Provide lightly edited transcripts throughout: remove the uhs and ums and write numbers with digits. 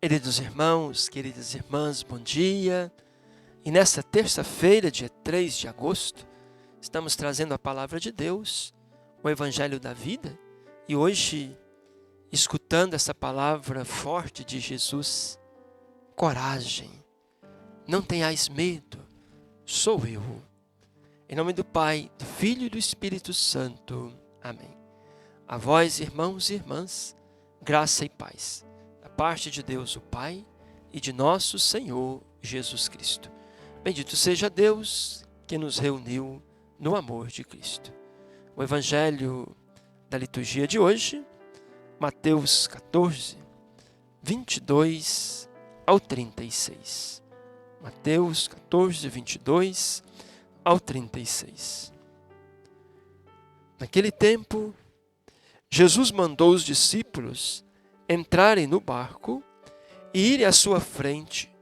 Queridos irmãos, queridas irmãs, bom dia. E nesta terça-feira, dia 3 de agosto, estamos trazendo a palavra de Deus, o Evangelho da vida. E hoje, escutando essa palavra forte de Jesus, coragem, não tenhais medo, sou eu. Em nome do Pai, do Filho e do Espírito Santo. Amém. A vós, irmãos e irmãs, graça e paz. Da parte de Deus o Pai e de nosso Senhor Jesus Cristo. Bendito seja Deus que nos reuniu no amor de Cristo. O Evangelho da liturgia de hoje, Mateus 14, 22 ao 36. Mateus 14, 22 ao 36. Naquele tempo, Jesus mandou os discípulos entrarem no barco e irem à sua frente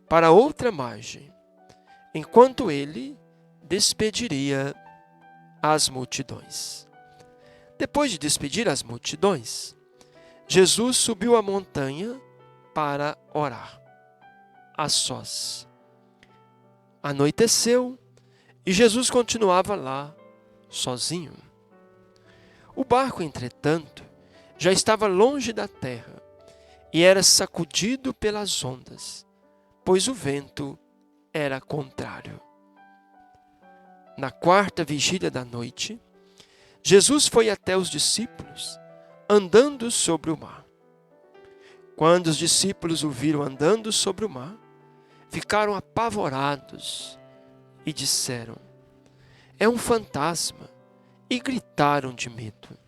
para outra margem, enquanto ele despediria as multidões. Depois de despedir as multidões, Jesus subiu a montanha para orar, a sós. Anoiteceu e Jesus continuava lá, sozinho. O barco, entretanto, já estava longe da terra e era sacudido pelas ondas, pois o vento era contrário. Na quarta vigília da noite, Jesus foi até os discípulos, andando sobre o mar. Quando os discípulos o viram andando sobre o mar, ficaram apavorados e disseram: "É um fantasma", e gritaram de medo.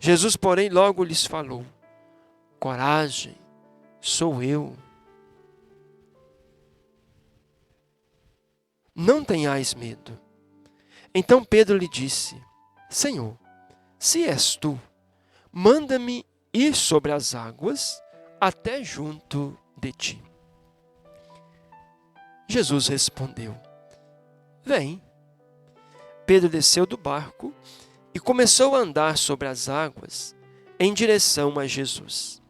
Jesus, porém, logo lhes falou: "Coragem, sou eu. Não tenhais medo." Então Pedro lhe disse: "Senhor, se és tu, manda-me ir sobre as águas até junto de ti." Jesus respondeu: "Vem." Pedro desceu do barco e começou a andar sobre as águas em direção a Jesus.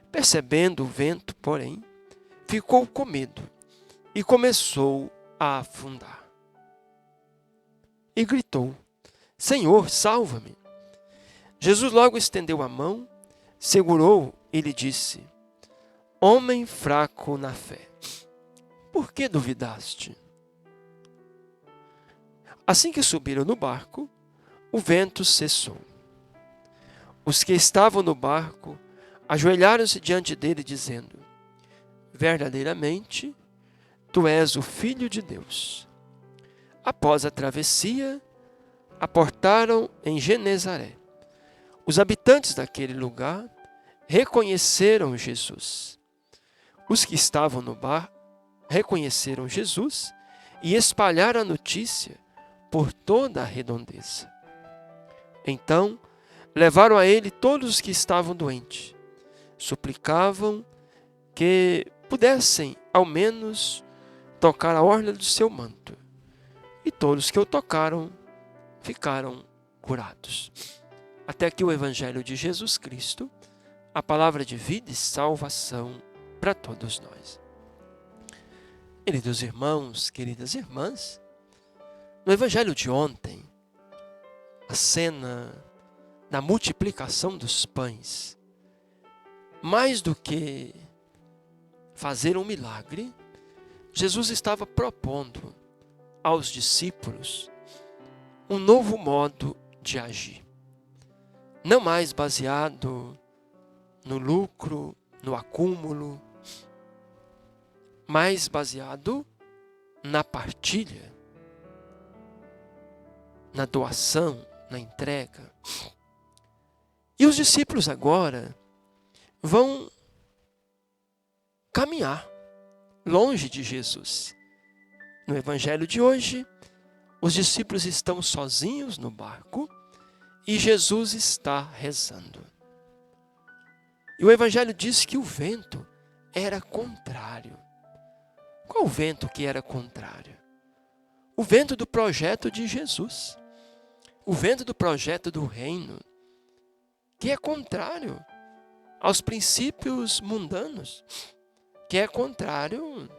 Percebendo o vento, porém, ficou com medo e começou a afundar. E gritou: "Senhor, salva-me." Jesus logo estendeu a mão, segurou-o e lhe disse: "Homem fraco na fé, por que duvidaste?" Assim que subiram no barco, o vento cessou. Os que estavam no barco ajoelharam-se diante dele, dizendo: "Verdadeiramente, tu és o Filho de Deus." Após a travessia, aportaram em Genezaré. Os habitantes daquele lugar reconheceram Jesus. Os que estavam no bar reconheceram Jesus e espalharam a notícia por toda a redondeza. Então, levaram a ele todos os que estavam doentes. Suplicavam que pudessem, ao menos, tocar a orla do seu manto. E todos que o tocaram ficaram curados. Até aqui o Evangelho de Jesus Cristo, a palavra de vida e salvação para todos nós. Queridos irmãos, queridas irmãs, no Evangelho de ontem, a cena da multiplicação dos pães, mais do que fazer um milagre, Jesus estava propondo aos discípulos um novo modo de agir. Não mais baseado no lucro, no acúmulo, mas baseado na partilha, na doação, na entrega. E os discípulos agora vão caminhar longe de Jesus. No Evangelho de hoje, os discípulos estão sozinhos no barco e Jesus está rezando. E o Evangelho diz que o vento era contrário. Qual o vento que era contrário? O vento do projeto de Jesus. O vento do projeto do reino, que é contrário aos princípios mundanos, que é contrário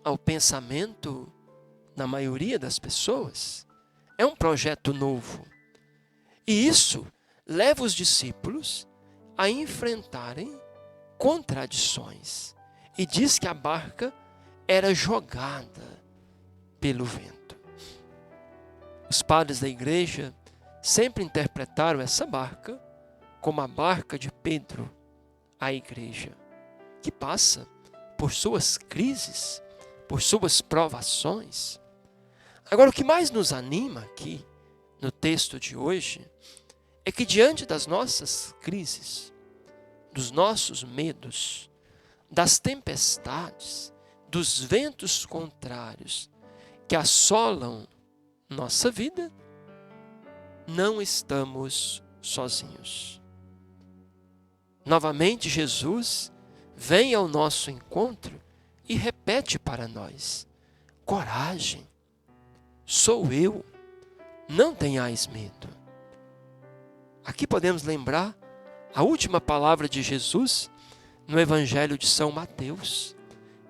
ao pensamento da maioria das pessoas. É um projeto novo. E isso leva os discípulos a enfrentarem contradições. E diz que a barca era jogada pelo vento. Os padres da igreja sempre interpretaram essa barca como a barca de Pedro, a igreja, que passa por suas crises, por suas provações. Agora, o que mais nos anima aqui no texto de hoje é que diante das nossas crises, dos nossos medos, das tempestades, dos ventos contrários que assolam nossa vida, não estamos sozinhos. Novamente, Jesus vem ao nosso encontro e repete para nós: coragem, sou eu, não tenhais medo. Aqui podemos lembrar a última palavra de Jesus no Evangelho de São Mateus: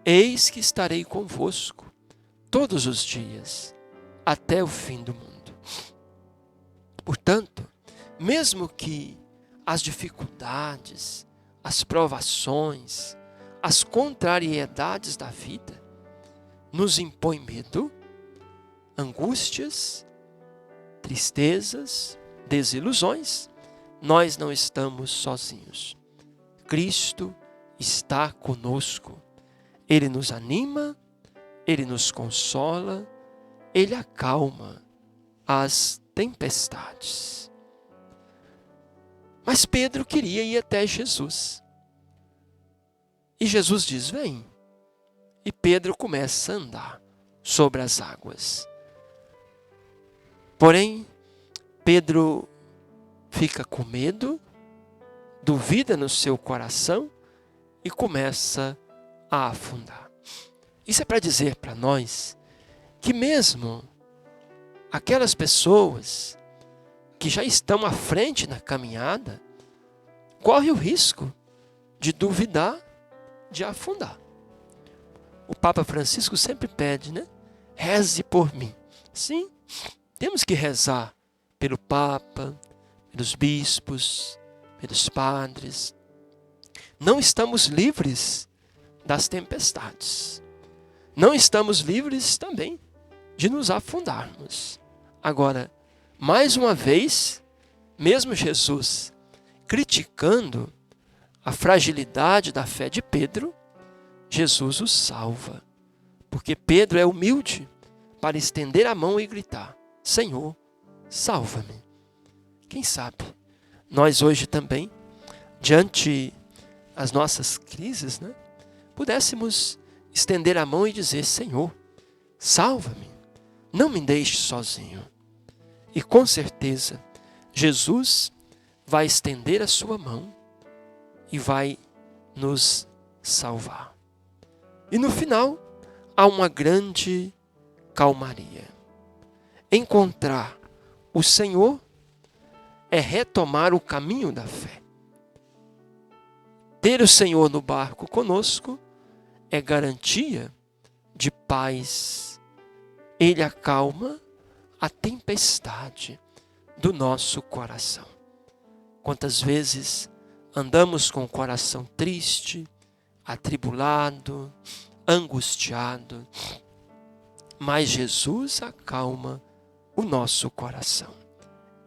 eis que estarei convosco todos os dias, até o fim do mundo. Portanto, mesmo que as dificuldades, as provações, as contrariedades da vida nos impõem medo, angústias, tristezas, desilusões, nós não estamos sozinhos. Cristo está conosco. Ele nos anima, Ele nos consola, Ele acalma as tempestades. Mas Pedro queria ir até Jesus. E Jesus diz: vem. E Pedro começa a andar sobre as águas. Porém, Pedro fica com medo, duvida no seu coração e começa a afundar. Isso é para dizer para nós que mesmo aquelas pessoas que já estão à frente na caminhada, corre o risco de duvidar, de afundar. O Papa Francisco sempre pede, né? Reze por mim. Sim, temos que rezar pelo Papa, pelos bispos, pelos padres. Não estamos livres das tempestades. Não estamos livres também de nos afundarmos. Agora, mais uma vez, mesmo Jesus criticando a fragilidade da fé de Pedro, Jesus o salva. Porque Pedro é humilde para estender a mão e gritar: Senhor, salva-me. Quem sabe nós hoje também, diante as nossas crises, né, pudéssemos estender a mão e dizer: Senhor, salva-me, não me deixe sozinho. E com certeza, Jesus vai estender a sua mão e vai nos salvar. E no final, há uma grande calmaria. Encontrar o Senhor é retomar o caminho da fé. Ter o Senhor no barco conosco é garantia de paz. Ele acalma a tempestade do nosso coração. Quantas vezes andamos com o coração triste, atribulado, angustiado, mas Jesus acalma o nosso coração.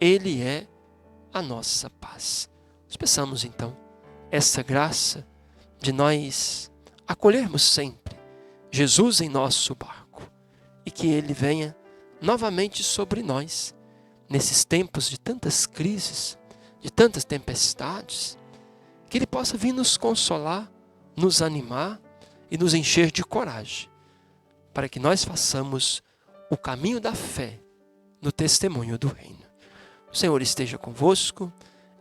Ele é a nossa paz. Nós peçamos então essa graça de nós acolhermos sempre Jesus em nosso barco e que Ele venha novamente sobre nós nesses tempos de tantas crises, de tantas tempestades, que Ele possa vir nos consolar, nos animar e nos encher de coragem, para que nós façamos o caminho da fé no testemunho do reino. O Senhor esteja convosco,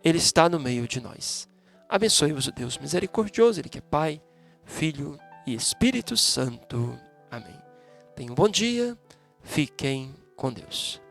Ele está no meio de nós. Abençoe-vos o Deus misericordioso, Ele que é Pai, Filho e Espírito Santo. Amém. Tenham um bom dia, fiquem com Deus.